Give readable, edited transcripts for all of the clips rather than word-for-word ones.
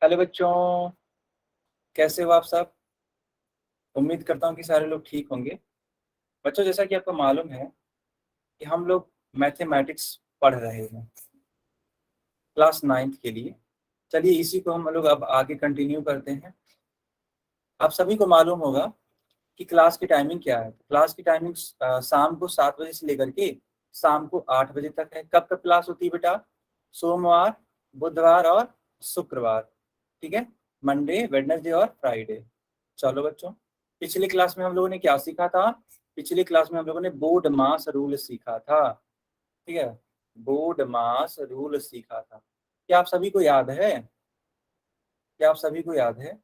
Hello बच्चों, कैसे हो आप सब। उम्मीद करता हूँ कि सारे लोग ठीक होंगे। बच्चों, जैसा कि आपको मालूम है कि हम लोग मैथमेटिक्स पढ़ रहे हैं क्लास 9th के लिए। चलिए इसी को हम लोग अब आगे कंटिन्यू करते हैं। आप सभी को मालूम होगा कि क्लास की टाइमिंग क्या है। क्लास की टाइमिंग शाम को 7 बजे से लेकर के शाम को 8 बजे तक है। कब कब क्लास होती है बेटा? सोमवार, बुधवार और शुक्रवार। ठीक है, मंडे, वेडनेसडे और फ्राइडे। चलो बच्चों, पिछली क्लास में हम लोगों ने क्या सीखा था? पिछली क्लास में हम लोगों ने बोर्ड मास रूल सीखा था। ठीक है, बोर्ड मास रूल सीखा था। क्या आप सभी को याद है? क्या आप सभी को याद है?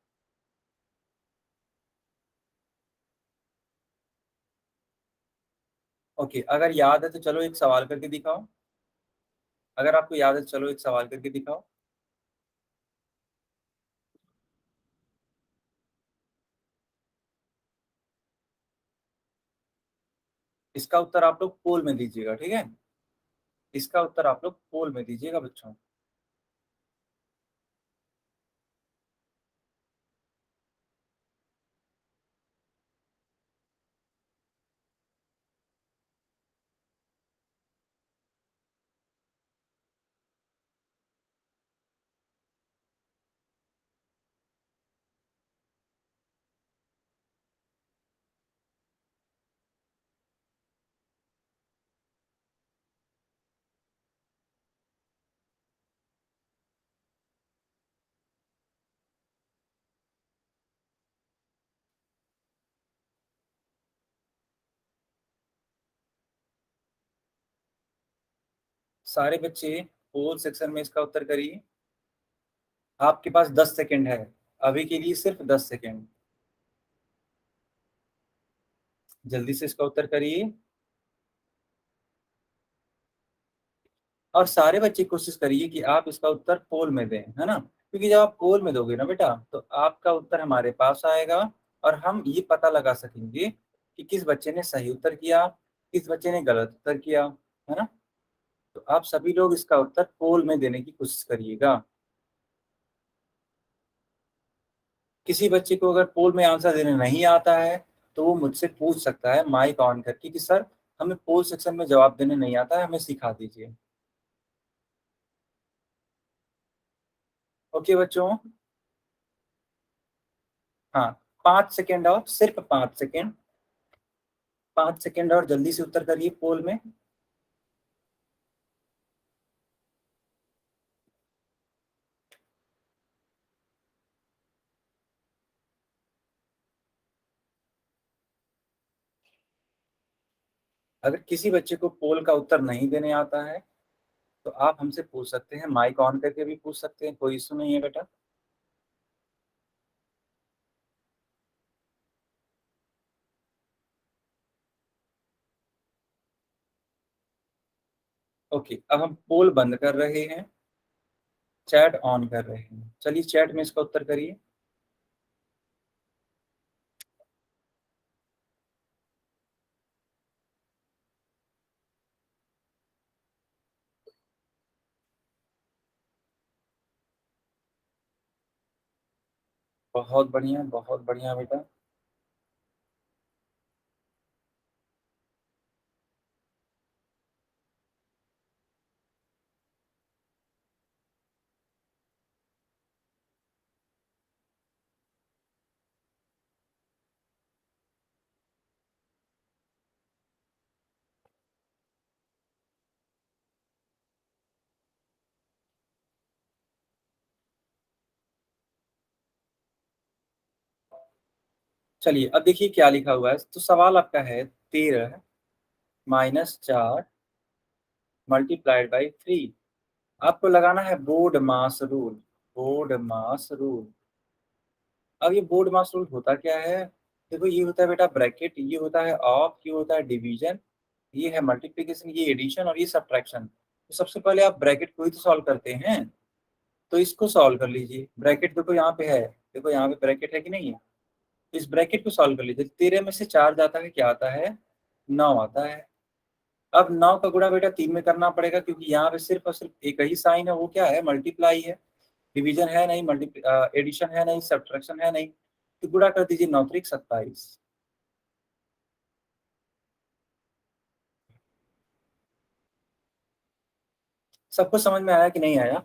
ओके, अगर याद है तो चलो एक सवाल करके दिखाओ। अगर आपको याद है तो चलो एक सवाल करके दिखाओ। इसका उत्तर आप लोग पोल में दीजिएगा, ठीक है। इसका उत्तर आप लोग पोल में दीजिएगा बच्चों। सारे बच्चे पोल सेक्शन में इसका उत्तर करिए। आपके पास 10 सेकेंड है, अभी के लिए सिर्फ 10 सेकेंड। जल्दी से इसका उत्तर करिए। और सारे बच्चे कोशिश करिए कि आप इसका उत्तर पोल में दें, है ना। क्योंकि जब आप पोल में दोगे ना बेटा, तो आपका उत्तर हमारे पास आएगा और हम ये पता लगा सकेंगे कि किस बच्चे ने सही उत्तर किया, किस बच्चे ने गलत उत्तर किया, है ना। तो आप सभी लोग इसका उत्तर पोल में देने की कोशिश करिएगा। किसी बच्चे को अगर पोल में आंसर देने नहीं आता है तो वो मुझसे पूछ सकता है माइक ऑन करके कि सर, हमें पोल सेक्शन में जवाब देने नहीं आता है, हमें सिखा दीजिए। ओके बच्चों। हाँ, 5 सेकेंड और, सिर्फ 5 सेकेंड। 5 सेकेंड और जल्दी से उत्तर करिए पोल में। अगर किसी बच्चे को पोल का उत्तर नहीं देने आता है तो आप हमसे पूछ सकते हैं, माइक ऑन करके भी पूछ सकते हैं, कोई इशू नहीं है बेटा। ओके, अब हम पोल बंद कर रहे हैं, चैट ऑन कर रहे हैं। चलिए चैट में इसका उत्तर करिए। बहुत बढ़िया बेटा। चलिए अब देखिए क्या लिखा हुआ है। तो सवाल आपका है 13 - 4 मल्टीप्लाइड बाई 3। आपको लगाना है बोर्ड मास रूल। बोर्ड मास रूल। अब ये बोर्ड मास रूल होता क्या है? देखो, ये होता है बेटा ब्रैकेट, ये होता है ऑफ, ये होता है डिवीजन, ये है मल्टीप्लिकेशन, ये एडिशन और ये सब्ट्रैक्शन। तो सबसे पहले आप ब्रैकेट को ही तो सॉल्व करते हैं। तो इसको सॉल्व कर लीजिए। ब्रैकेट देखो यहाँ पे है, देखो यहाँ पे ब्रैकेट है कि नहीं है। इस ब्रैकेट को सॉल्व कर लीजिए। 13 में से 4 जाता है, क्या आता है? 9 आता है। अब 9 का गुणा बेटा 3 में करना पड़ेगा, क्योंकि यहाँ पे सिर्फ और सिर्फ एक ही साइन है, वो क्या है? मल्टीप्लाई है। डिवीजन है नहीं, एडिशन है नहीं, सब्ट्रैक्शन है नहीं, तो गुणा कर दीजिए 9 त्रिक 27। सबको समझ में आया कि नहीं आया?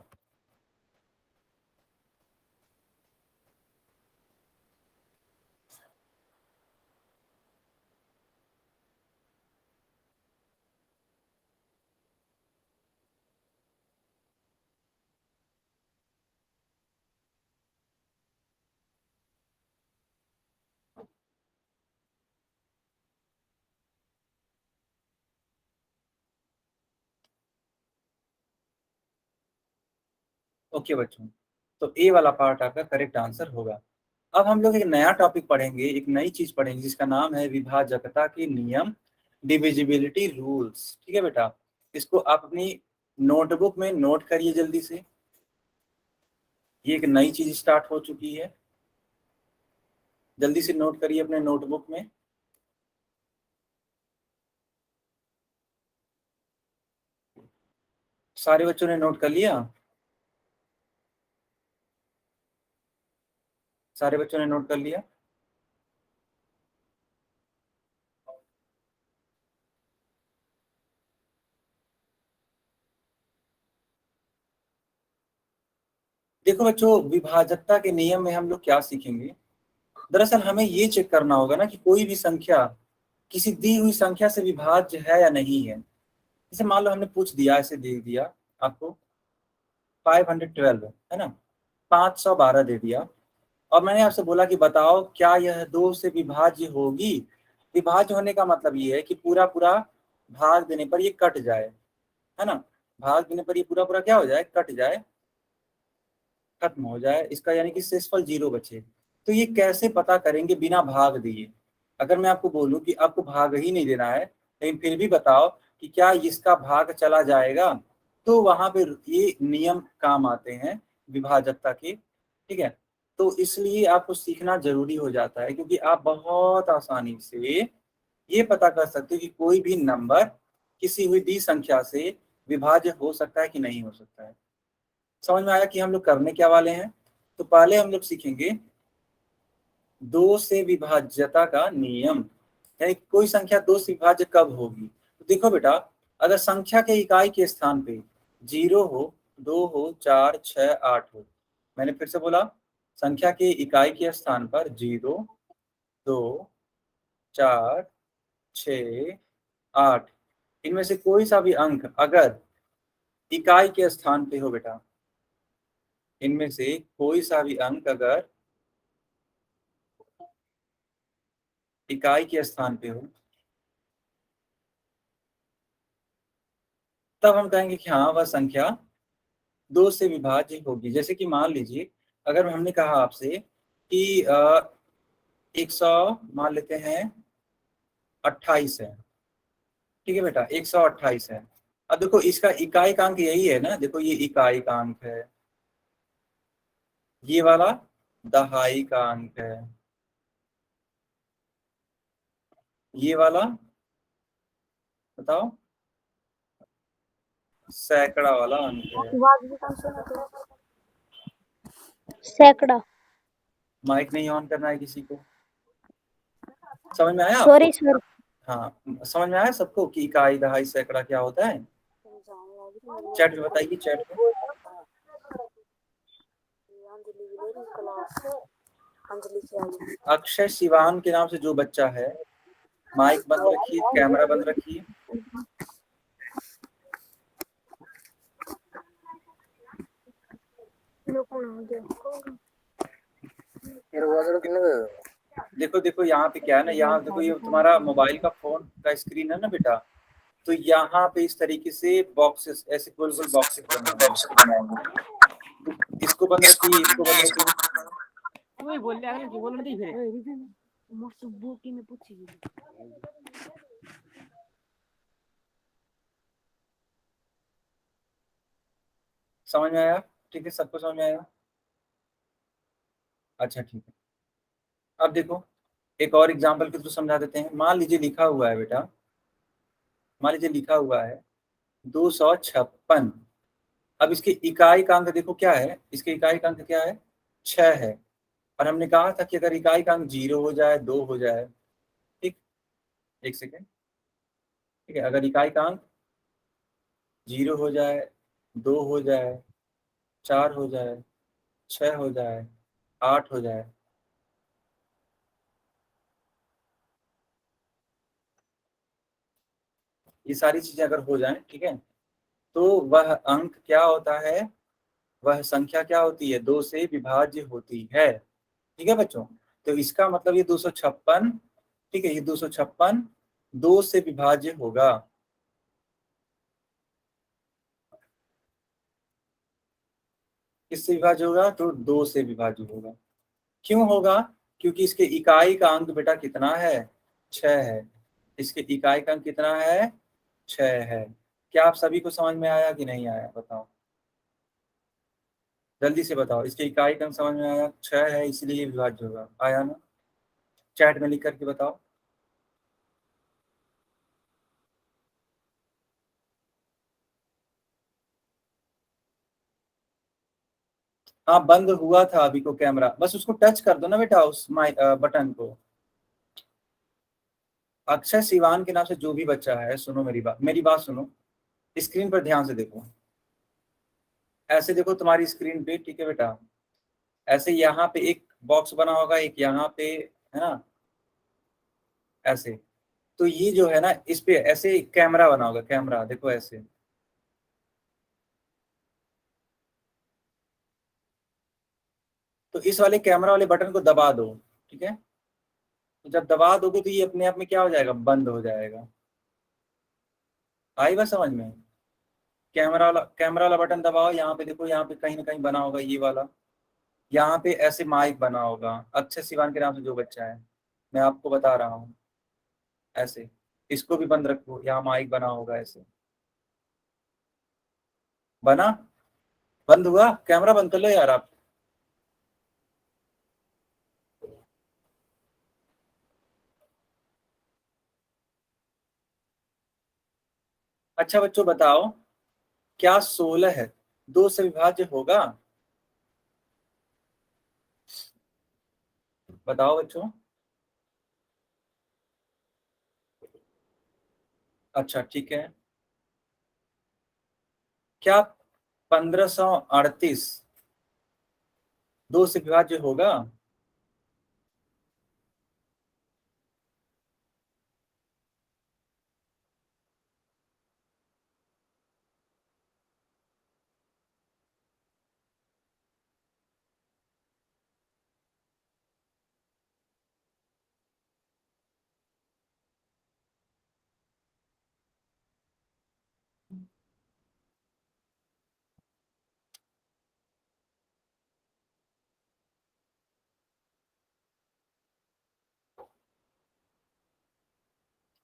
ओके बच्चों, तो ए वाला पार्ट आपका करेक्ट आंसर होगा। अब हम लोग एक नया टॉपिक पढ़ेंगे, एक नई चीज पढ़ेंगे जिसका नाम है विभाजकता के नियम, डिविजिबिलिटी रूल्स। ठीक है बेटा, इसको आप अपनी नोटबुक में नोट करिए जल्दी से। ये एक नई चीज स्टार्ट हो चुकी है, जल्दी से नोट करिए अपने नोटबुक में। सारे बच्चों ने नोट कर लिया? सारे बच्चों ने नोट कर लिया? देखो बच्चों, विभाजकता के नियम में हम लोग क्या सीखेंगे। दरअसल हमें ये चेक करना होगा ना कि कोई भी संख्या किसी दी हुई संख्या से विभाज्य है या नहीं है। जैसे मान लो हमने पूछ दिया, ऐसे दे दिया आपको 512 है ना, 512 दे दिया, और मैंने आपसे बोला कि बताओ क्या यह दो से विभाज्य होगी। विभाज्य होने का मतलब ये है कि पूरा पूरा भाग देने पर ये कट जाए, है ना। भाग देने पर ये पूरा पूरा क्या हो जाए, कट जाए, खत्म हो जाए इसका, यानी कि शेषफल 0 बचे। तो ये कैसे पता करेंगे बिना भाग दिए। अगर मैं आपको बोलूं कि आपको भाग ही नहीं देना है, लेकिन फिर भी बताओ कि क्या इसका भाग चला जाएगा, तो वहां पे ये नियम काम आते हैं विभाजकता के। ठीक है, तो इसलिए आपको सीखना जरूरी हो जाता है, क्योंकि आप बहुत आसानी से ये पता कर सकते हो कि कोई भी नंबर किसी हुई दी संख्या से विभाज्य हो सकता है कि नहीं हो सकता है। समझ में आया कि हम लोग करने क्या वाले हैं। तो पहले हम लोग सीखेंगे दो से विभाज्यता का नियम, यानी कोई संख्या दो से विभाज्य कब होगी। तो देखो बेटा, अगर संख्या के इकाई के स्थान पे 0 हो, 2 हो, 4, 6, 8 हो। मैंने फिर से बोला, संख्या के इकाई के स्थान पर 0, 2, 4, 6, 8, इनमें से कोई सा भी अंक अगर इकाई के स्थान पे हो बेटा, इनमें से कोई सा भी अंक अगर इकाई के स्थान पे हो, तब हम कहेंगे कि हाँ वह संख्या दो से विभाज्य होगी। जैसे कि मान लीजिए, अगर हमने कहा आपसे कि 100, मान लेते हैं 28 है। ठीक है बेटा, 128 है। अब देखो इसका इकाई का अंक यही है ना, देखो ये इकाई का अंक है, ये वाला दहाई का अंक है, ये वाला बताओ सैकड़ा वाला अंक है। सैकड़ा। माइक नहीं ऑन करना है किसी को। समझ में आया सॉरी आपको? सर। हाँ, समझ में आया सबको कि इकाई दहाई सैकड़ा क्या होता है। चैट में बताइए, चैट में। अक्षय शिवान के नाम से जो बच्चा है, माइक बंद रखिए, कैमरा बंद रखिए। देखो देखो यहाँ पे क्या है ना, यहाँ देखो ये तुम्हारा मोबाइल का फोन का स्क्रीन है ना बेटा, तो यहाँ पे इस तरीके से बॉक्सेस, ऐसे गोल गोल बॉक्सेस बने हुए हैं। तो इसको बंद रखिए, इसको बंद रखिए। समझ में आया? ठीक है, सबको समझ में आया? अच्छा ठीक है। अब देखो एक और एग्जांपल के थ्रू समझा देते हैं। मान लीजिए लिखा हुआ है बेटा, मान लीजिए लिखा हुआ है 256, अब इसके इकाई का अंक देखो क्या है, इसके इकाई का अंक क्या है, 6 है। और हमने कहा था कि अगर इकाई का अंक 0 हो जाए, 2 हो जाए, ठीक, एक सेकेंड, ठीक है, अगर इकाई का अंक 0 हो जाए, 2 हो जाए, 4 हो जाए, 6 हो जाए, 8 हो जाए, ये सारी चीजें अगर हो जाएं, ठीक है, तो वह अंक क्या होता है, वह संख्या क्या होती है, 2 से विभाज्य होती है। ठीक है बच्चों, तो इसका मतलब ये 256, ठीक है, ये 256 2 से विभाज्य होगा। किससे विभाज्य होगा, तो 2 से विभाज्य होगा। क्यों होगा, क्योंकि इसके इकाई का अंक बेटा कितना है, 6 है। इसके इकाई का अंक कितना है, 6 है। क्या आप सभी को समझ में आया कि नहीं आया, बताओ जल्दी से बताओ, इसके इकाई का अंक समझ में आया, 6 है, इसलिए ये विभाज्य होगा, आया ना, चैट में लिख करके बताओ। हाँ बंद हुआ था अभी को कैमरा, बस उसको टच कर दो ना बेटा, उस बटन को। अक्षय सिवान के नाम से जो भी बच्चा है, सुनो मेरी बात सुनो, स्क्रीन पर ध्यान से देखो, ऐसे देखो तुम्हारी स्क्रीन पे, ठीक है बेटा, ऐसे यहाँ पे एक बॉक्स बना होगा, एक यहाँ पे, है ना, ऐसे, तो ये जो है ना, इस पे ऐसे कैमरा बना होगा, कैमरा देखो ऐसे, तो इस वाले कैमरा वाले बटन को दबा दो, ठीक है, तो जब दबा दोगे तो ये अपने आप में क्या हो जाएगा, बंद हो जाएगा। आई बात समझ में, कैमरा वाला बटन दबाओ, यहाँ पे देखो, यहाँ पे कहीं ना कहीं बना होगा ये वाला, यहाँ पे ऐसे माइक बना होगा, अक्षय सिवान के नाम से जो बच्चा है, मैं आपको बता रहा हूँ, ऐसे, इसको भी बंद रखो, यहाँ माइक बना होगा ऐसे, बना, बंद हुआ, कैमरा बंद कर लो यार आप। अच्छा बच्चों बताओ, क्या 16 है 2 से विभाज्य होगा, बताओ बच्चों। अच्छा ठीक है, क्या 1538 2 से विभाज्य होगा,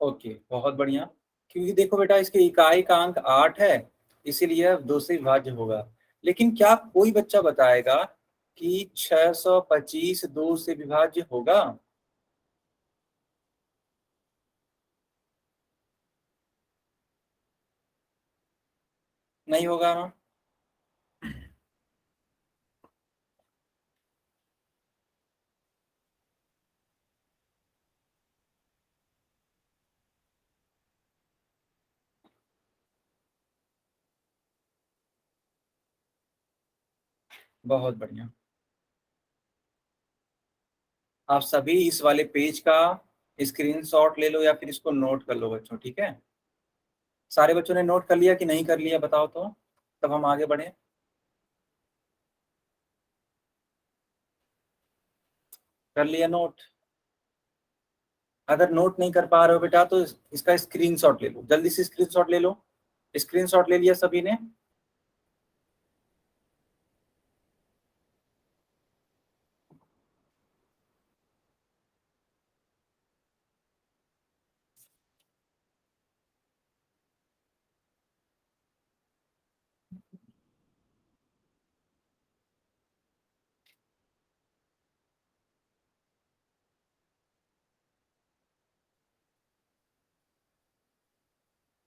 ओके बहुत बढ़िया, क्योंकि देखो बेटा इसके इकाई का अंक 8 है, इसीलिए 2 से विभाज्य होगा। लेकिन क्या कोई बच्चा बताएगा कि 625 2 से विभाज्य होगा, नहीं होगा ना, बहुत बढ़िया। आप सभी इस वाले पेज का स्क्रीनशॉट ले लो या फिर इसको नोट कर लो बच्चों, ठीक है, सारे बच्चों ने नोट कर लिया कि नहीं कर लिया, बताओ तो, तब हम आगे बढ़े। कर लिया नोट, अगर नोट नहीं कर पा रहे हो बेटा तो इसका स्क्रीनशॉट ले लो, जल्दी से स्क्रीनशॉट ले लो, स्क्रीनशॉट ले लिया सभी ने,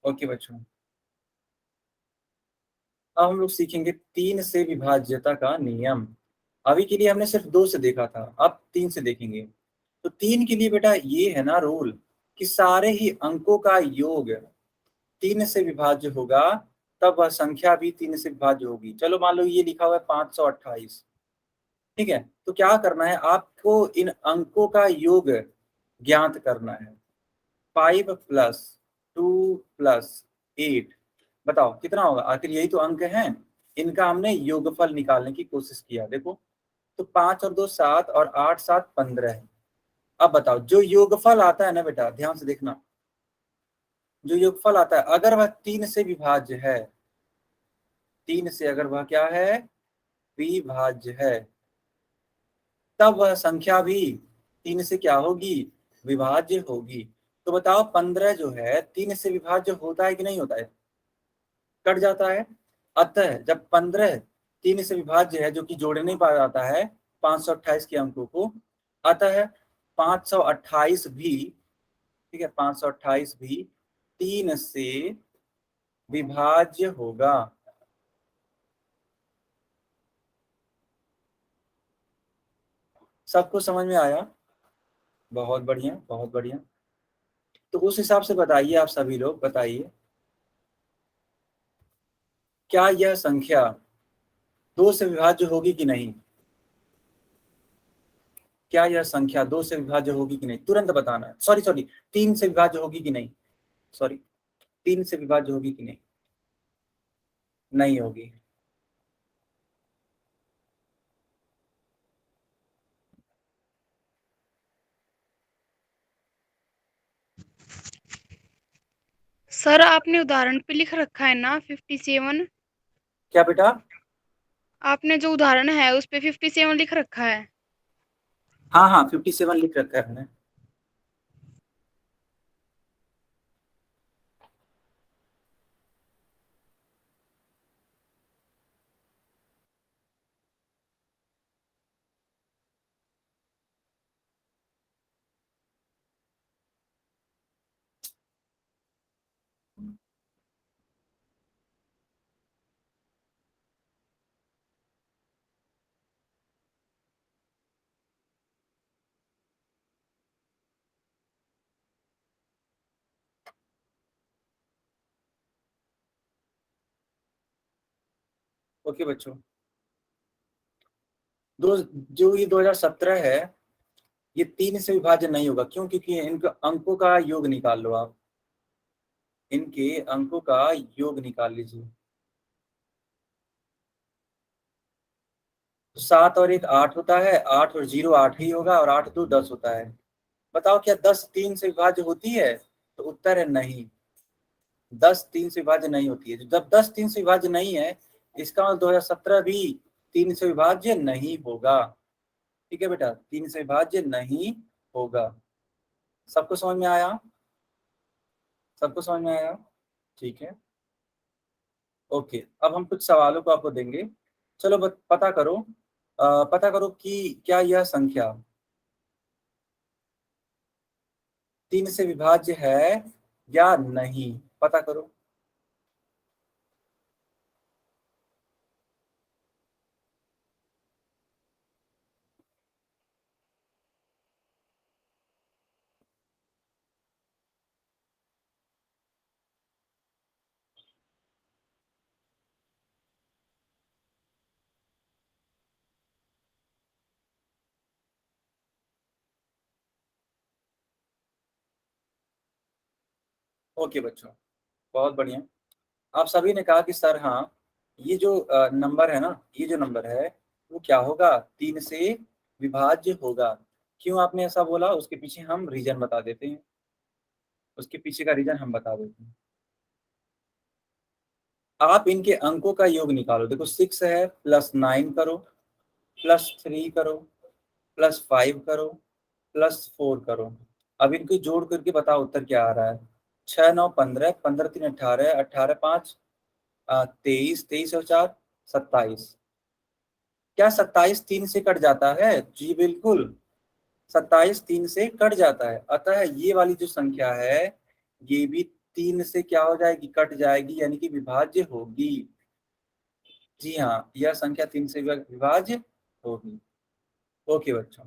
ओके बच्चों, अब हम लोग सीखेंगे 3 से विभाज्यता का नियम। अभी के लिए हमने सिर्फ 2 से देखा था, अब 3 से देखेंगे। तो 3 के लिए बेटा ये है ना रूल कि सारे ही अंकों का योग 3 से विभाज्य होगा, तब वह संख्या भी 3 से विभाज्य होगी। चलो मान लो ये लिखा हुआ है 528, ठीक है। तो क्या करना है, आपको इन अंकों का योग ज्ञात करना है। 5 + 2 + 8, बताओ कितना होगा? आखिर यही तो अंक हैं, इनका हमने योगफल निकालने की कोशिश किया। देखो तो 5 और 2 7 और 8 7 15 है। अब बताओ जो योगफल आता है ना बेटा, ध्यान से देखना, जो योगफल आता है अगर वह 3 से विभाज्य है, 3 से अगर वह क्या है, विभाज्य है, तब वह संख्या भी 3 से क्या होगी, विभाज्य होगी। तो बताओ 15 जो है 3 से विभाज्य होता है कि नहीं होता है? कट जाता है। अतः जब 15 3 से विभाज्य है, जो कि जोड़ नहीं पा जाता है 528 के अंकों को, अतः 528 भी, ठीक है, 528 भी 3 से विभाज्य होगा। सबको समझ में आया? बहुत बढ़िया, बहुत बढ़िया। तो उस हिसाब से बताइए, आप सभी लोग बताइए, क्या यह संख्या 2 से विभाज्य होगी कि नहीं? क्या यह संख्या 2 से विभाज्य होगी कि नहीं? तुरंत बताना है। सॉरी सॉरी, 3 से विभाज्य होगी कि नहीं? सॉरी, 3 से विभाज्य होगी कि नहीं? नहीं होगी। सर आपने उदाहरण पे लिख रखा है ना 57? क्या बेटा? आपने जो उदाहरण है उस पे 57 लिख रखा है। हाँ हाँ, 57 लिख रखा है हमने। ओके बच्चों, दो जो ये 2017 है, ये 3 से विभाज्य नहीं होगा। क्यों? क्योंकि इनके अंकों का योग निकाल लो आप, इनके अंकों का योग निकाल लीजिए। तो 7 और 1 8 होता है, 8 और 0 8 ही होगा, और 8 2 10 होता है। बताओ क्या 10 3 से विभाज्य होती है? तो उत्तर है नहीं, 10 3 से विभाज्य नहीं होती है। जब 10 3 से विभाज्य नहीं है, इसका मतलब 2017 भी 3 से विभाज्य नहीं होगा। ठीक है बेटा, 3 से विभाज्य नहीं होगा। सबको समझ में आया? सबको समझ में आया? ठीक है, ओके। अब हम कुछ सवालों को आपको देंगे। चलो पता करो, पता करो कि क्या यह संख्या 3 से विभाज्य है या नहीं। पता करो। ओके बच्चों, बहुत बढ़िया। आप सभी ने कहा कि सर हाँ, ये जो नंबर है ना, ये जो नंबर है वो क्या होगा, 3 से विभाज्य होगा। क्यों आपने ऐसा बोला, उसके पीछे हम रीजन बता देते हैं, उसके पीछे का रीजन हम बता देते हैं। आप इनके अंकों का योग निकालो। देखो 6 है, +9 करो, +3 करो, +5 करो, +4 करो। अब इनको जोड़ करके बताओ उत्तर क्या आ रहा है। 6 9 15, 15 3 18, 18 5 23, 23 और 4 27। क्या 27 3 से कट जाता है? जी बिल्कुल, 27 3 से कट जाता है। अतः ये वाली जो संख्या है, ये भी 3 से क्या हो जाएगी, कट जाएगी, यानी कि विभाज्य होगी। जी हाँ, यह संख्या 3 से विभाज्य होगी। ओके बच्चों,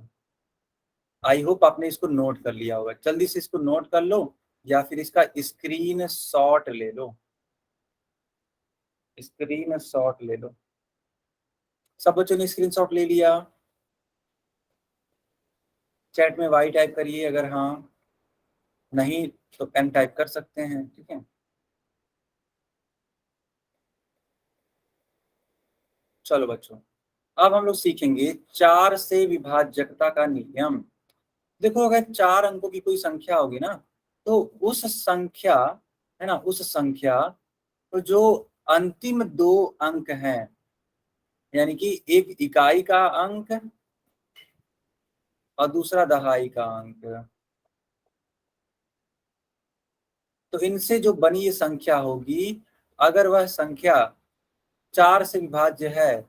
आई होप आपने इसको नोट कर लिया होगा। जल्दी से इसको नोट कर लो या फिर इसका स्क्रीन शॉट ले लो, स्क्रीन शॉट ले लो। सब बच्चों ने स्क्रीन शॉट ले लिया? चैट में वाई टाइप करिए अगर हाँ, नहीं तो एन टाइप कर सकते हैं, ठीक है। चलो बच्चों, अब हम लोग सीखेंगे 4 से विभाज्यता का नियम। देखो, अगर 4 अंकों की कोई संख्या होगी ना, तो उस संख्या, है ना, उस संख्या तो जो अंतिम 2 अंक हैं, यानी कि एक इकाई का अंक और दूसरा दहाई का अंक, तो इनसे जो बनी ये संख्या होगी, अगर वह संख्या 4 से विभाज्य है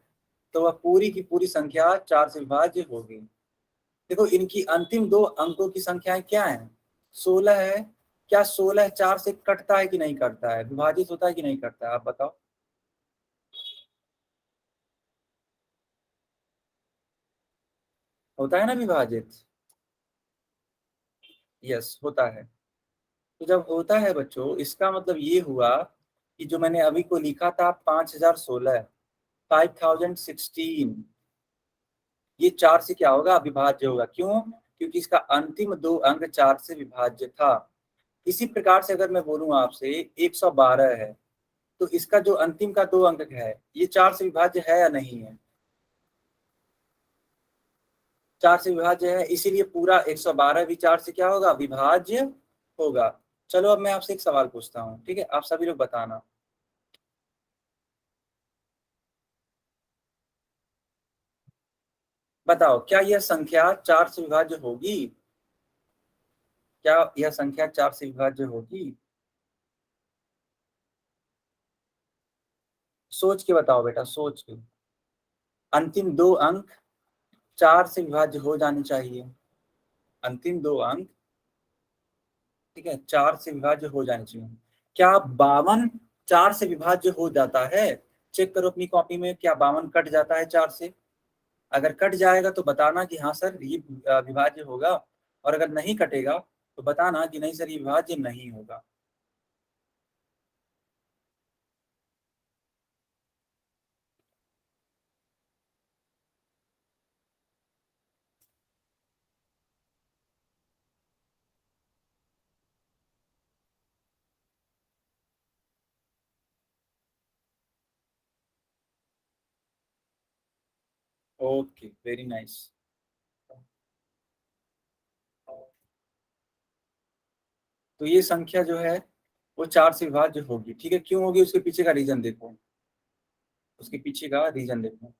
तो वह पूरी की पूरी संख्या 4 से विभाज्य होगी। देखो, इनकी अंतिम 2 अंकों की संख्याएं क्या है? 16 है। क्या 16 4 से कटता है कि नहीं कटता है, विभाजित होता है कि नहीं करता है, आप बताओ। होता है ना विभाजित? यस, होता है। तो जब होता है बच्चों, इसका मतलब ये हुआ कि जो मैंने अभी को लिखा था 5016, 5016, ये 4 से क्या होगा? विभाज्य होगा। क्यों? क्योंकि इसका अंतिम 2 अंक 4 से विभाज्य था। इसी प्रकार से अगर मैं बोलूं आपसे 112 है, तो इसका जो अंतिम का 2 अंक है, ये 4 से विभाज्य है या नहीं है? 4 से विभाज्य है, इसीलिए पूरा 112 भी 4 से क्या होगा? विभाज्य होगा। चलो अब मैं आपसे एक सवाल पूछता हूँ, ठीक है, आप सभी लोग बताना। बताओ, क्या यह संख्या 4 से विभाज्य होगी? क्या यह संख्या 4 से विभाज्य होगी? सोच के बताओ बेटा, सोच के। अंतिम 2 अंक 4 से विभाज्य हो जाने चाहिए। अंतिम 2 अंक, ठीक है, 4 से विभाज्य हो जाने चाहिए। क्या 52 4 से विभाज्य हो जाता है? चेक करो अपनी कॉपी में, क्या 52 कट जाता है 4 से? अगर कट जाएगा तो बताना कि हाँ सर ये विभाज्य होगा, और अगर नहीं कटेगा तो बताना कि नहीं सर ये विभाज्य नहीं होगा। Okay, very nice. तो ये संख्या जो है वो 4 से विभाज्य होगी, ठीक है। क्यों होगी? उसके पीछे का रीजन देखो, उसके पीछे का रीजन देखो।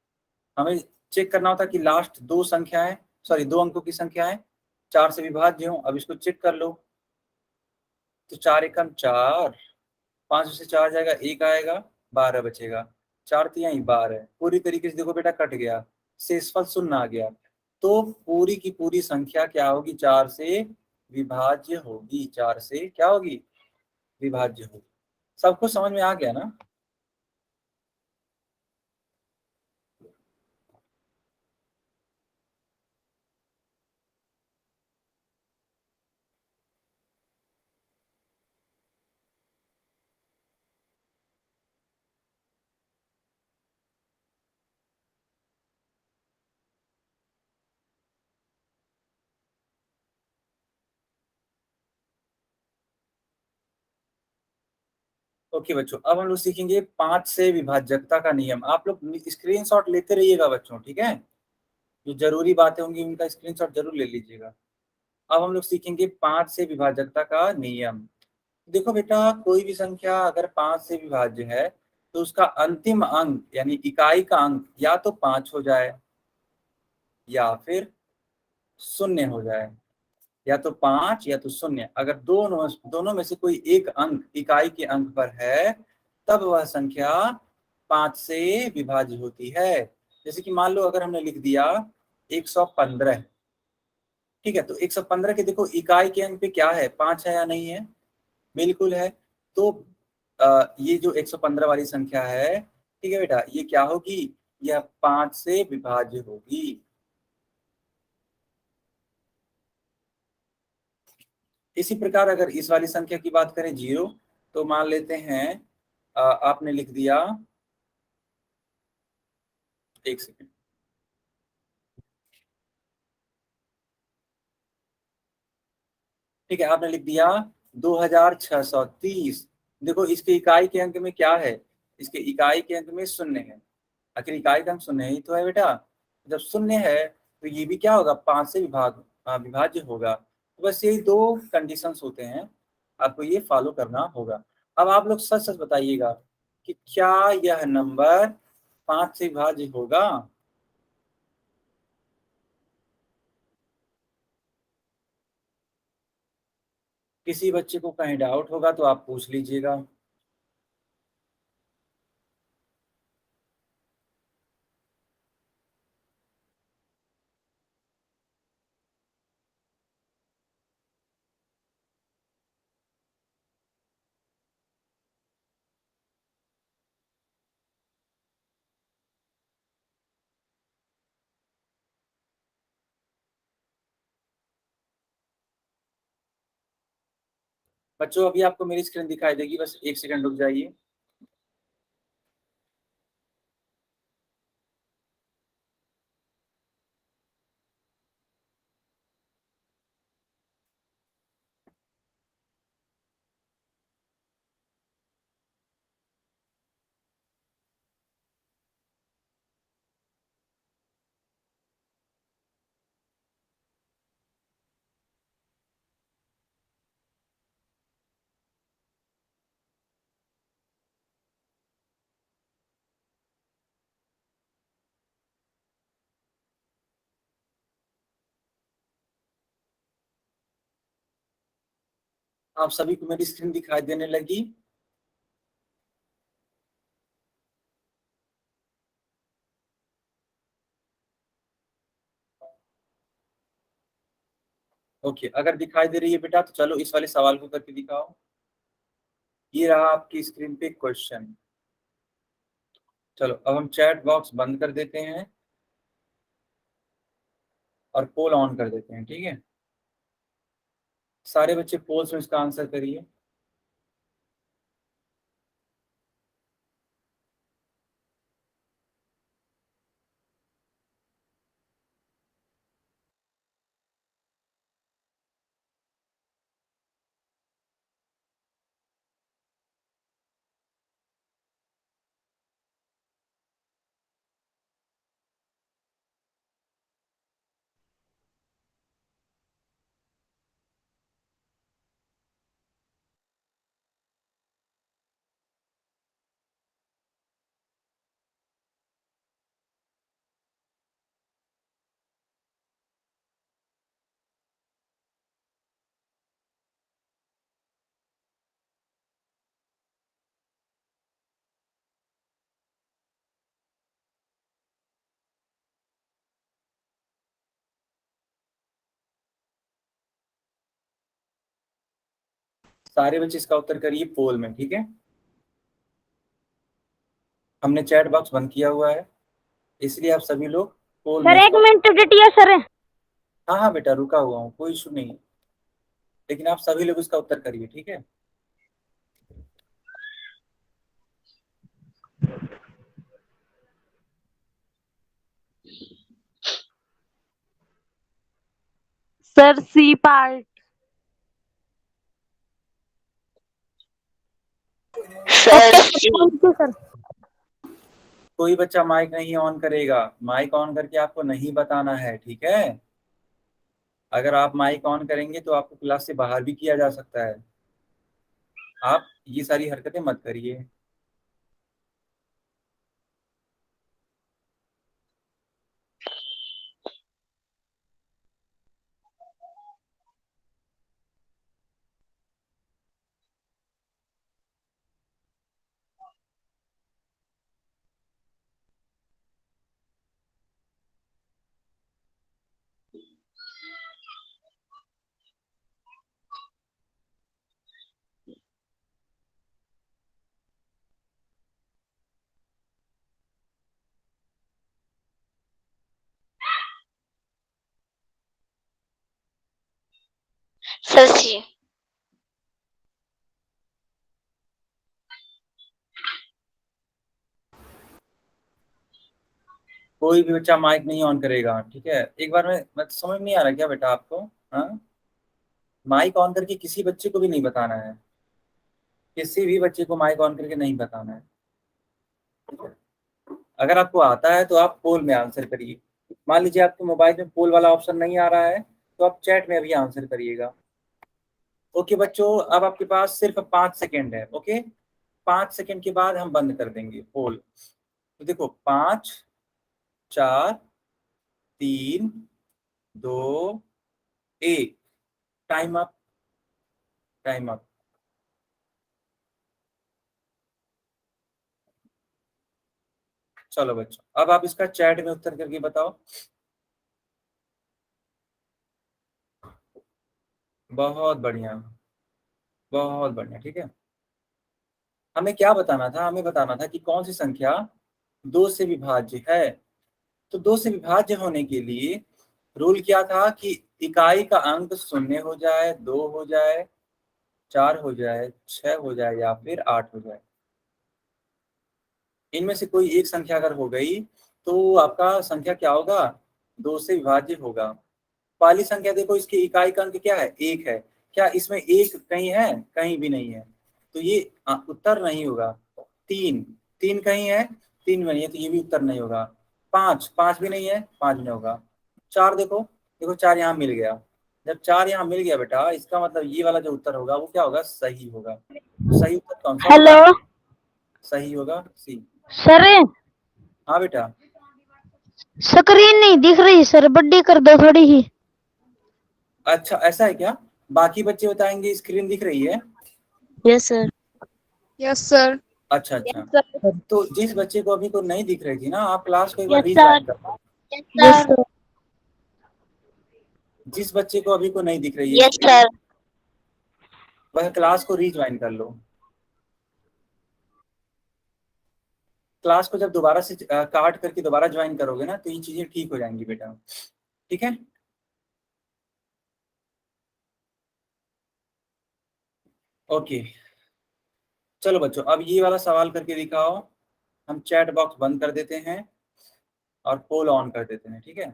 हमें चेक करना होता कि लास्ट 2 संख्याएं, सॉरी 2 अंकों की संख्याएं 4 से विभाज्य हो। अब इसको चेक कर लो, तो 4 एकम 4, 5 से 4 जाएगा, 1 आएगा, 12 बचेगा। 4 तिहाई 12, पूरी तरीके से देखो बेटा कट गया, शेषफल 0 आ गया। तो पूरी की पूरी संख्या क्या होगी? 4 से विभाज्य होगी। 4 से क्या होगी? विभाज्य होगी। सबको समझ में आ गया ना? ओके बच्चों, अब हम लोग सीखेंगे 5 से विभाज्यता का नियम। आप लोग स्क्रीनशॉट लेते रहिएगा बच्चों, ठीक है। जो जरूरी बातें होंगी उनका स्क्रीनशॉट जरूर ले लीजिएगा। अब हम लोग सीखेंगे 5 से विभाज्यता का नियम। देखो बेटा, कोई भी संख्या अगर 5 से विभाज्य है तो उसका अंतिम अंक यानी इकाई का अंक या तो 5 हो जाए या फिर 0 हो जाए। या तो 5 या तो 0, अगर दोनों दोनों में से कोई एक अंक इकाई के अंक पर है, तब वह संख्या 5 से विभाज्य होती है। जैसे कि मान लो अगर हमने लिख दिया 115, ठीक है, तो 115 के देखो इकाई के अंक पे क्या है? 5 है या नहीं है? बिल्कुल है। तो ये जो 115 वाली संख्या है, ठीक है बेटा, ये क्या होगी, यह 5 से विभाज्य होगी। इसी प्रकार अगर इस वाली संख्या की बात करें 0, तो मान लेते हैं आपने लिख दिया, एक सेकेंड, ठीक है, आपने लिख दिया 2630। देखो इसके इकाई के अंक में क्या है, इसके इकाई के अंक में शून्य है। आखिर इकाई का अंक शून्य ही तो है बेटा। जब शून्य है तो ये भी क्या होगा, 5 से विभाज्य होगा। तो बस यही दो कंडीशंस होते हैं, आपको ये फॉलो करना होगा। अब आप लोग सच सच बताइएगा कि क्या यह नंबर 5 से विभाज्य होगा। किसी बच्चे को कहीं डाउट होगा तो आप पूछ लीजिएगा। बच्चों अभी आपको मेरी स्क्रीन दिखाई देगी, बस एक सेकंड रुक जाइए। आप सभी को मेरी स्क्रीन दिखाई देने लगी। ओके, अगर दिखाई दे रही है बेटा तो चलो इस वाले सवाल को करके दिखाओ। ये रहा आपकी स्क्रीन पे क्वेश्चन। चलो अब हम चैट बॉक्स बंद कर देते हैं और पोल ऑन कर देते हैं, ठीक है। सारे बच्चे पोल्स में इसका आंसर करिए। सारे बच्चे इसका उत्तर करिए पोल में, ठीक है। हमने चैट बॉक्स बंद किया हुआ है, इसलिए आप सभी लोग पोल में सर एक इसका। मिनट रुकिए सर। हाँ हाँ बेटा, रुका हुआ हूँ, कोई इशू नहीं है, लेकिन आप सभी लोग इसका उत्तर करिए, ठीक है। Sir C part. Okay thank you sir. कोई बच्चा माइक नहीं ऑन करेगा, माइक ऑन करके आपको नहीं बताना है, ठीक है। अगर आप माइक ऑन करेंगे तो आपको क्लास से बाहर भी किया जा सकता है। आप ये सारी हरकतें मत करिए। सर सी। कोई भी बच्चा माइक नहीं ऑन करेगा, ठीक है? एक बार मैं समझ नहीं आ रहा क्या बेटा आपको? हाँ, माइक ऑन करके किसी बच्चे को भी नहीं बताना है, किसी भी बच्चे को माइक ऑन करके नहीं बताना है, ठीक है? अगर आपको आता है तो आप पोल में आंसर करिए। मान लीजिए आपके मोबाइल में पोल वाला ऑप्शन नहीं आ रहा है, तो आप चैट में अभी आंसर करिएगा। ओके बच्चों, अब आपके पास सिर्फ 5 सेकेंड है। ओके, 5 सेकेंड के बाद हम बंद कर देंगे पोल। तो देखो, 5, 4, 3, 2, 1। Time up, time up. चलो बच्चों, अब आप इसका चैट में उत्तर करके बताओ। बहुत बढ़िया, बहुत बढ़िया, ठीक है। हमें क्या बताना था? हमें बताना था कि कौन सी संख्या 2 से विभाज्य है। तो 2 से विभाज्य होने के लिए रूल क्या था कि इकाई का अंक 0 हो जाए, 2 हो जाए, 4 हो जाए, 6 हो जाए या फिर 8 हो जाए। इनमें से कोई एक संख्या अगर हो गई तो आपका संख्या क्या होगा? 2 से विभाज्य होगा। पहली संख्या देखो, इसकी इकाई का अंक क्या है? 1 है। क्या इसमें 1 कहीं है? कहीं भी नहीं है, तो ये उत्तर नहीं होगा। 3, 3 कहीं है? 3 में नहीं है, तो ये भी उत्तर नहीं होगा। 5, 5 भी नहीं है, 5 नहीं होगा। 4 देखो, देखो 4 यहाँ मिल गया। जब 4 यहाँ मिल गया बेटा, इसका मतलब ये वाला जो उत्तर होगा वो क्या होगा? सही होगा। तो सही उत्तर कौन सा होगा? हेलो सही होगा सी। सर, हाँ बेटा। स्क्रीन नहीं दिख रही सर, बड्डी कर दो थोड़ी ही। अच्छा, ऐसा है क्या? बाकी बच्चे बताएंगे स्क्रीन दिख रही है। Yes sir. Yes sir. अच्छा अच्छा, तो जिस बच्चे को अभी तो नहीं दिख रही थी ना, आप क्लास को एक बार यस रीज्वाइन सर। कर लो। Yes sir. जिस बच्चे को अभी को नहीं दिख रही है यस स्क्रीन, सर। वह क्लास को रीज्वाइन कर लो। क्लास को जब दोबारा से काट करके दोबारा ज्वाइन करोगे ना, तो ये चीजें ठीक हो जाएंगी बेटा, ठीक है? ओके, चलो बच्चों, अब ये वाला सवाल करके दिखाओ। हम चैट बॉक्स बंद कर देते हैं और पोल ऑन कर देते हैं, ठीक है?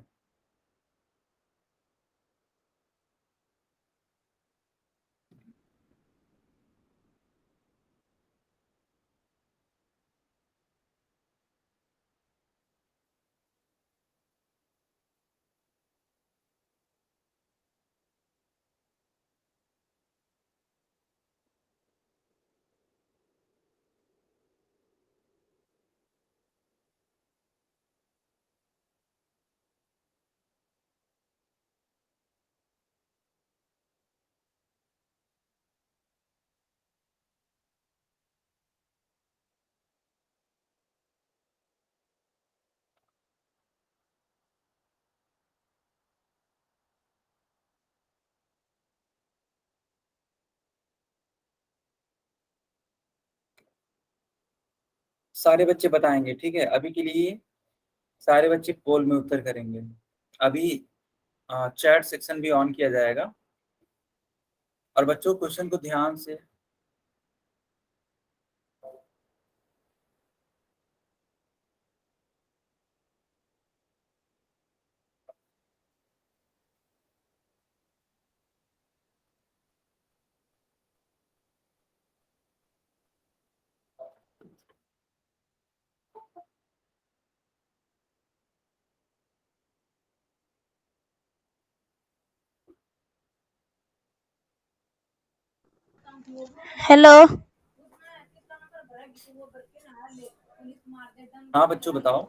सारे बच्चे बताएंगे, ठीक है? अभी के लिए सारे बच्चे पोल में उत्तर करेंगे। अभी चैट सेक्शन भी ऑन किया जाएगा। और बच्चों, क्वेश्चन को ध्यान से, हेलो हाँ बच्चों बताओ।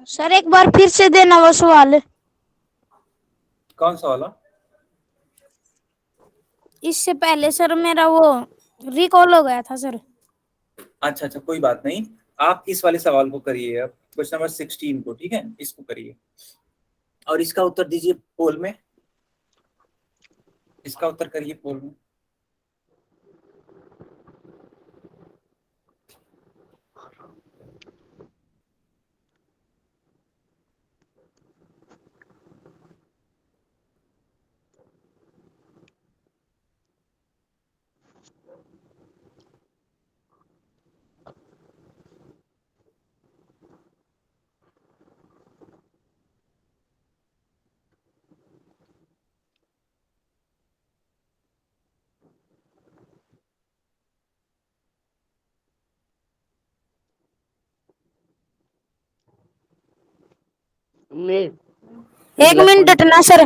सर, एक बार फिर से देना वो सवाल। कौन सा वाला? इससे पहले सर मेरा वो रिकॉल हो गया था सर। अच्छा अच्छा, कोई बात नहीं। आप इस वाले सवाल को करिए, अब क्वेश्चन नंबर 16 को, ठीक है? इसको करिए और इसका उत्तर दीजिए पोल में। इसका उत्तर करिए पोल में। एक मिनट हटना सर।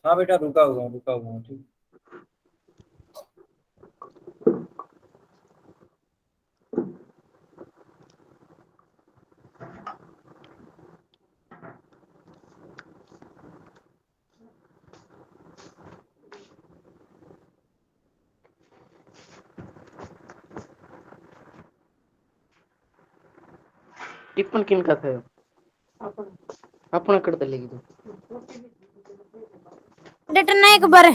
हाँ बेटा रुका हुआ हूँ ठीक। ಟಿಪ್ಪನ್ ಕಿನ್ ಕಥೆ अपना करते लेगी तो हटना एक बार।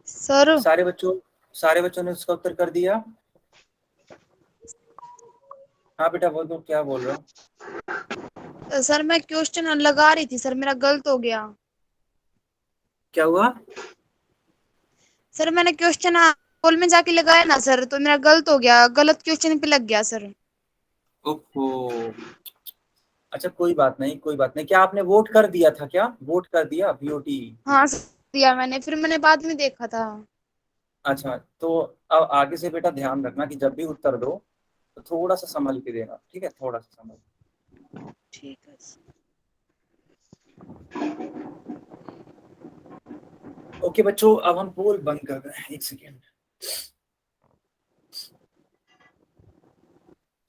सर सारे बच्चों ने उसका उत्तर कर दिया। हाँ बेटा बोल दो क्या बोल रहे हो। सर मैं क्वेश्चन लगा रही थी सर, मेरा गलत हो गया। क्या हुआ। सर मैंने क्वेश्चन पोल में जाके लगाया ना सर, तो मेरा गलत हो गया, गलत क्वेश्चन पे लग गया सर। ओहो अच्छा कोई बात नहीं। क्या आपने वोट कर दिया था, क्या वोट कर दिया वीओटी। हाँ सर, दिया मैंने, फिर मैंने बाद में देखा था। अच्छा तो अब आगे से बेटा ध्यान रखना कि जब भी उत्तर दो तो थोड़ा सा संभल के देना, ठीक है, थोड़ा सा संभल। ठीक है सर। ओके बच्चों अब हम पोल बंद कर रहे हैं, एक सेकेंड।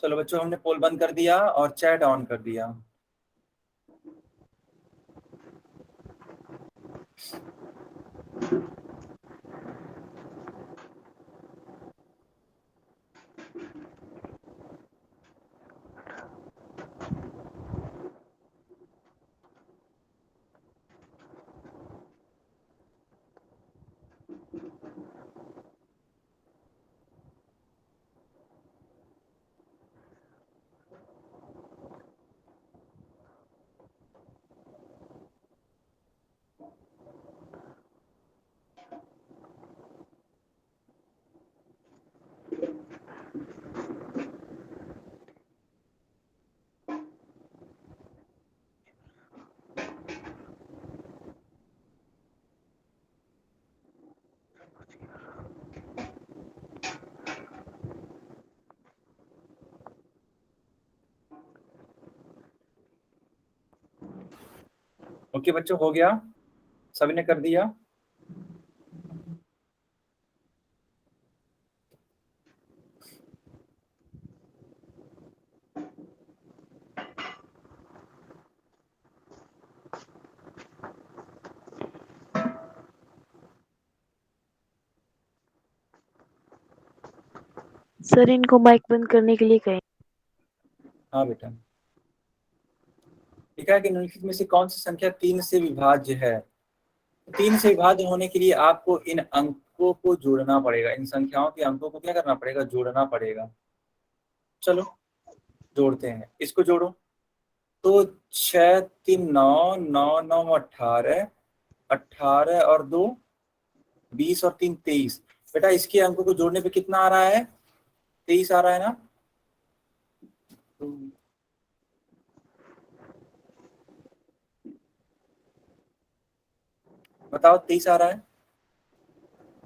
चलो बच्चों हमने पोल बंद कर दिया और चैट ऑन कर दिया। ओके बच्चों हो गया, सभी ने कर दिया। सर इनको माइक बंद करने के लिए कहें। हाँ बेटा लिखा है कि निम्नलिखित में से कौन सी संख्या 3 से विभाज्य है। 3 से विभाज्य होने के लिए आपको इन अंकों को जोड़ना पड़ेगा, इन संख्याओं के अंकों को क्या करना पड़ेगा, जोड़ना पड़ेगा। चलो जोड़ते हैं, इसको जोड़ो तो 6 3 9 9 9 18 18 और 2 20 और 3 23। बेटा इसके अंकों को जोड़ने पे कितना आ रहा है, 23 आ रहा है ना। बताओ 23 आ रहा है,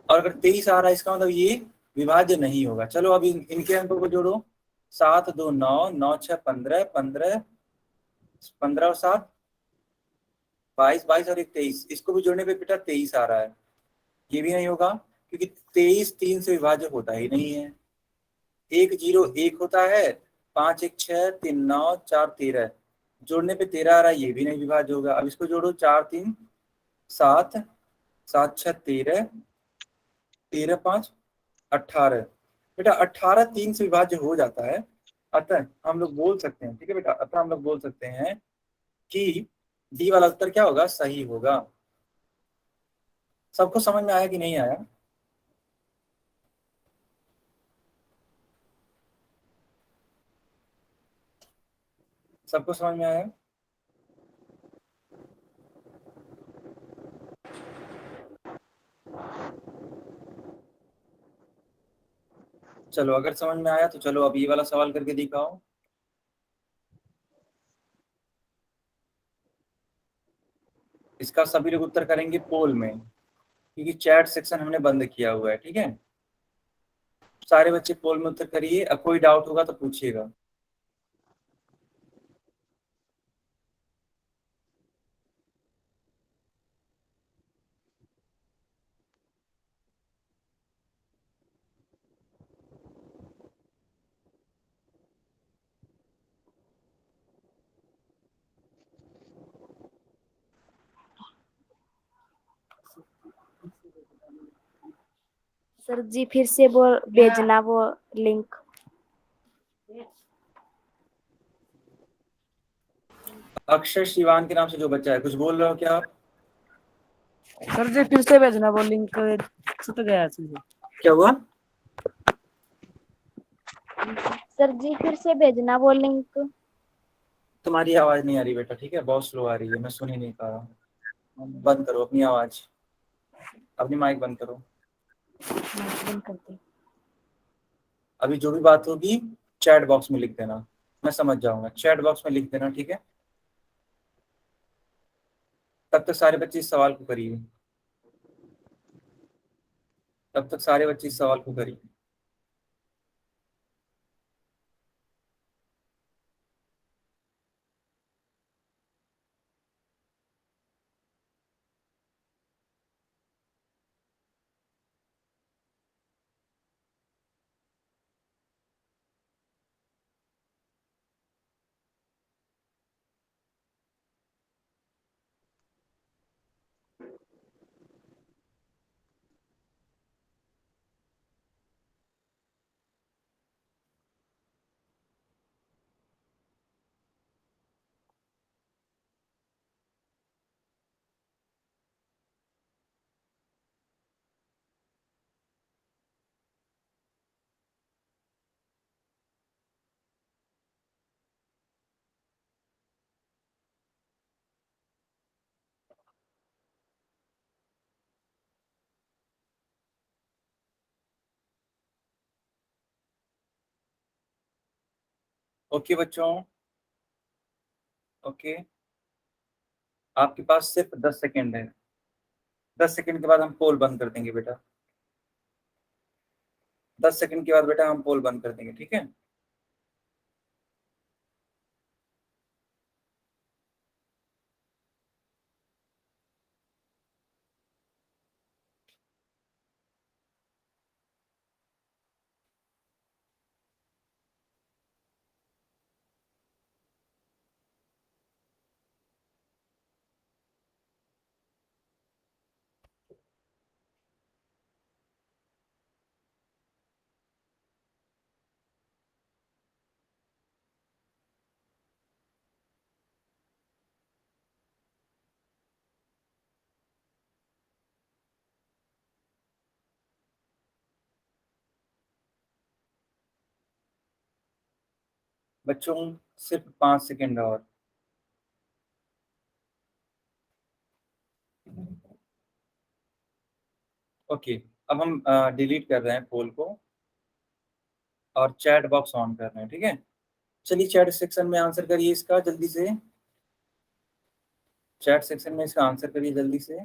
और अगर 23 आ रहा है इसका मतलब ये विभाज्य नहीं होगा। चलो अब इनके अंकों को जोड़ो, 7 2 9 9 6 15 15 15 और 7 22 22 और 1 23। इसको भी जोड़ने पे बेटा 23 आ रहा है, ये भी नहीं होगा क्योंकि 23 3 से विभाज्य होता ही नहीं है। 1 0 1 होता है, 5 1 6 3 9 4 13, जोड़ने पे 13 आ रहा है, ये भी नहीं विभाज्य होगा। अब इसको जोड़ो 4 3 7 7 6 13 13 5 18। बेटा 18 3 से विभाज्य हो जाता है, अतः हम लोग बोल सकते हैं, ठीक है बेटा, अतः हम लोग बोल सकते हैं कि डी वाला उत्तर क्या होगा, सही होगा। सबको समझ में आया कि नहीं आया। सबको समझ में आया। चलो अगर समझ में आया तो चलो अब ये वाला सवाल करके दिखाओ। इसका सभी लोग उत्तर करेंगे पोल में, क्योंकि चैट सेक्शन हमने बंद किया हुआ है, ठीक है। सारे बच्चे पोल में उत्तर करिए, अब कोई डाउट होगा तो पूछिएगा। सर जी फिर से वो भेजना वो लिंक। अक्षर शिवान के नाम से जो बच्चा है, कुछ बोल रहे हो क्या आप? सर जी फिर से भेजना वो लिंक, छूट गया चीज। क्या हुआ? सर जी फिर से भेजना वो लिंक। तुम्हारी आवाज नहीं आ रही बेटा, ठीक है, बहुत स्लो आ रही है, मैं सुन ही नहीं पा रहा हूँ। बंद करो अपनी आवाज, अपनी माइक बंद करो। बंद करते। अभी जो भी बात होगी चैट बॉक्स में लिख देना, मैं समझ जाऊंगा। चैट बॉक्स में लिख देना, ठीक है? तब तक सारे बच्चे इस सवाल को करिए, तब तक सारे बच्चे इस सवाल को करिए। ओके बच्चों, ओके, आपके पास सिर्फ 10 सेकेंड है। 10 सेकेंड के बाद हम पोल बंद कर देंगे बेटा। 10 सेकेंड के बाद बेटा हम पोल बंद कर देंगे, ठीक है? बच्चों सिर्फ 5 सेकेंड और। ओके, अब हम डिलीट कर रहे हैं पोल को और चैट बॉक्स ऑन कर रहे हैं, ठीक है? चलिए चैट सेक्शन में आंसर करिए इसका जल्दी से। चैट सेक्शन में इसका आंसर करिए जल्दी से।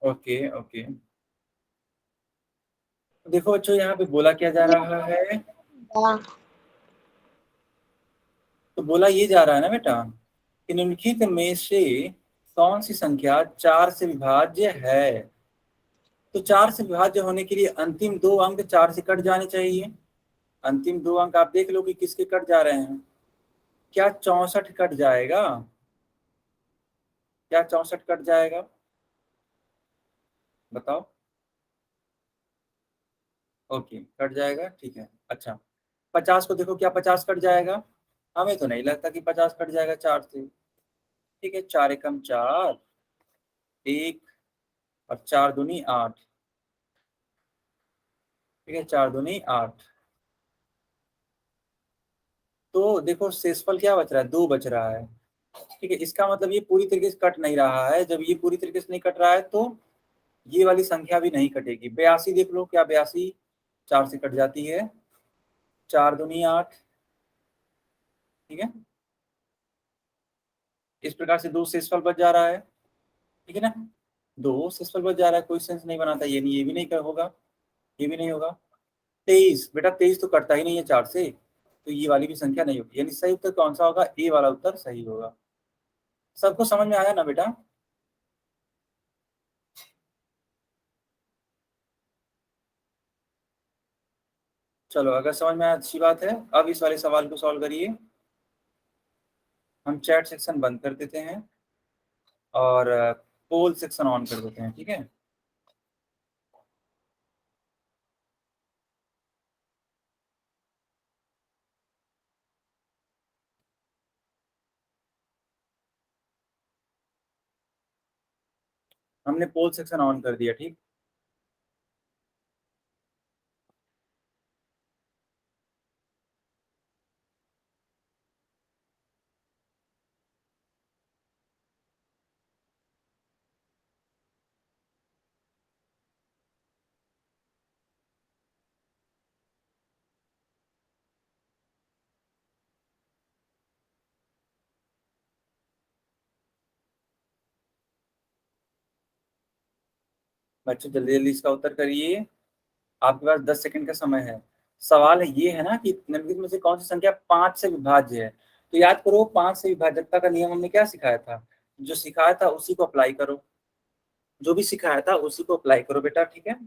ओके ओके, देखो बच्चों यहाँ पे बोला क्या जा रहा है? तो बोला ये जा रहा है ना बेटा कि निम्नलिखित में से कौन सी संख्या 4 से विभाज्य है? तो 4 से विभाज्य होने के लिए अंतिम 2 अंक 4 से कट जाने चाहिए। अंतिम 2 अंक आप देख लो कि किसके कट जा रहे हैं। क्या 64 कट जाएगा? क्या 64 कट जाएगा? बताओ। ओके, कट जाएगा, ठीक है। अच्छा, 50 को देखो, क्या 50 कट जाएगा? हमें तो नहीं लगता कि 50 कट जाएगा 4 से। ठीक है, 4 एकम 4, 1 और 4 दूनी 8। ठीक है, 4 दूनी 8। तो देखो शेषफल क्या बच रहा है, 2 बच रहा है। ठीक है, इसका मतलब ये पूरी तरीके से कट नहीं रहा है। जब ये पूरी तरीके से नहीं कट रहा है तो ये वाली संख्या भी नहीं कटेगी। 82 देख लो, क्या 82 4 से कट जाती है? 4 दूनी 8। ठीक है, इस प्रकार से 2 शेषफल बच जा रहा है। ठीक है ना, 2 शेषफल बच जा रहा है, कोई सेंस नहीं बनाता। ये भी नहीं होगा, ये भी नहीं होगा। 23 बेटा, 23 तो कटता ही नहीं है 4 से, तो ये वाली भी संख्या नहीं होगी। यानी सही उत्तर कौन सा होगा? ए वाला उत्तर सही होगा। सबको समझ में आया ना बेटा? चलो, अगर समझ में आया अच्छी बात है। अब इस वाले सवाल को सॉल्व करिए। हम चैट सेक्शन बंद कर देते हैं और पोल सेक्शन ऑन कर देते हैं, ठीक है। हमने पोल सेक्शन ऑन कर दिया, ठीक। बच्चों जल्दी जल्दी इसका उत्तर करिए, आपके पास 10 सेकंड का समय है। सवाल ये है ना कि निम्नलिखित में से कौन सी संख्या 5 से विभाज्य है। तो याद करो, 5 से विभाजकता का नियम हमने क्या सिखाया था। जो सिखाया था उसी को अप्लाई करो, जो भी सिखाया था उसी को अप्लाई करो बेटा, ठीक है।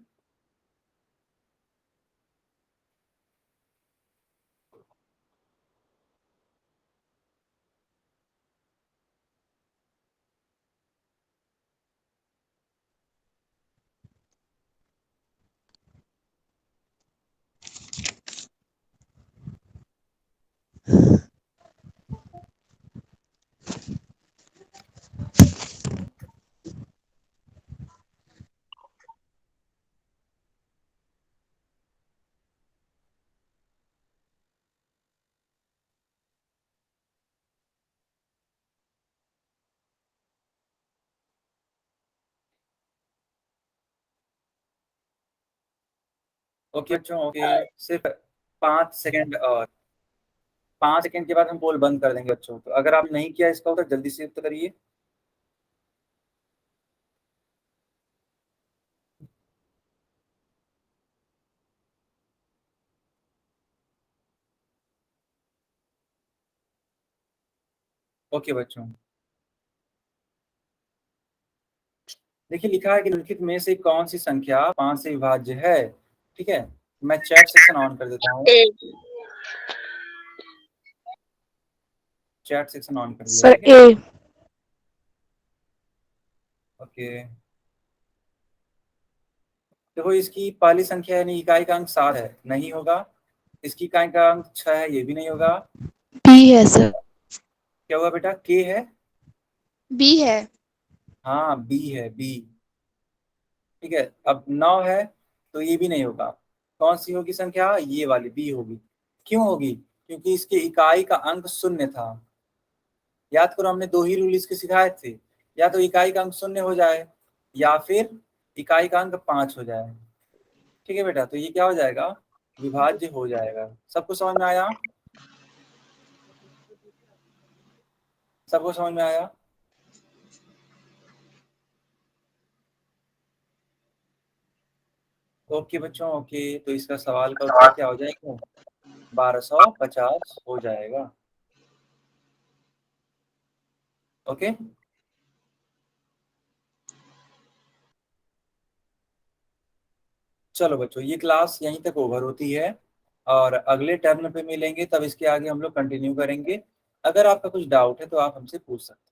ओके बच्चों, ओके। सिर्फ 5 सेकंड और 5 सेकंड के बाद हम पोल बंद कर देंगे बच्चों। तो अगर आप नहीं किया इसका उत्तर, जल्दी से उत्तर करिए। ओके बच्चों, देखिए लिखा है कि निम्नलिखित में से कौन सी संख्या 5 से विभाज्य है, ठीक है। मैं चैट सेक्शन ऑन कर देता हूँ। चैट सेक्शन ऑन कर दिया, सर ठीक है। ए। ओके, देखो इसकी पहली संख्या यानी इकाई का अंक 7 है, नहीं होगा। इसकी इकाई का अंक 6 है, ये भी नहीं होगा। बी है सर। क्या हुआ बेटा, के है? बी है। हाँ बी है, बी, ठीक है। अब 9 है, तो ये भी नहीं होगा। कौन सी होगी संख्या, ये वाली बी होगी। क्यों होगी, क्योंकि इसके इकाई का अंक 0 था। याद करो, हमने 2 ही रूल इसके सिखाए थे, या तो इकाई का अंक 0 हो जाए या फिर इकाई का अंक 5 हो जाए, ठीक है बेटा। तो ये क्या हो जाएगा, विभाज्य हो जाएगा। सबको समझ में आया? सबको समझ में आया? ओके बच्चों, ओके। तो इसका सवाल का उत्तर क्या हो जाएगा, 1250 हो जाएगा। ओके, चलो बच्चों, ये क्लास यहीं तक ओवर होती है और अगले टर्म पे मिलेंगे, तब इसके आगे हम लोग कंटिन्यू करेंगे। अगर आपका कुछ डाउट है तो आप हमसे पूछ सकते हैं।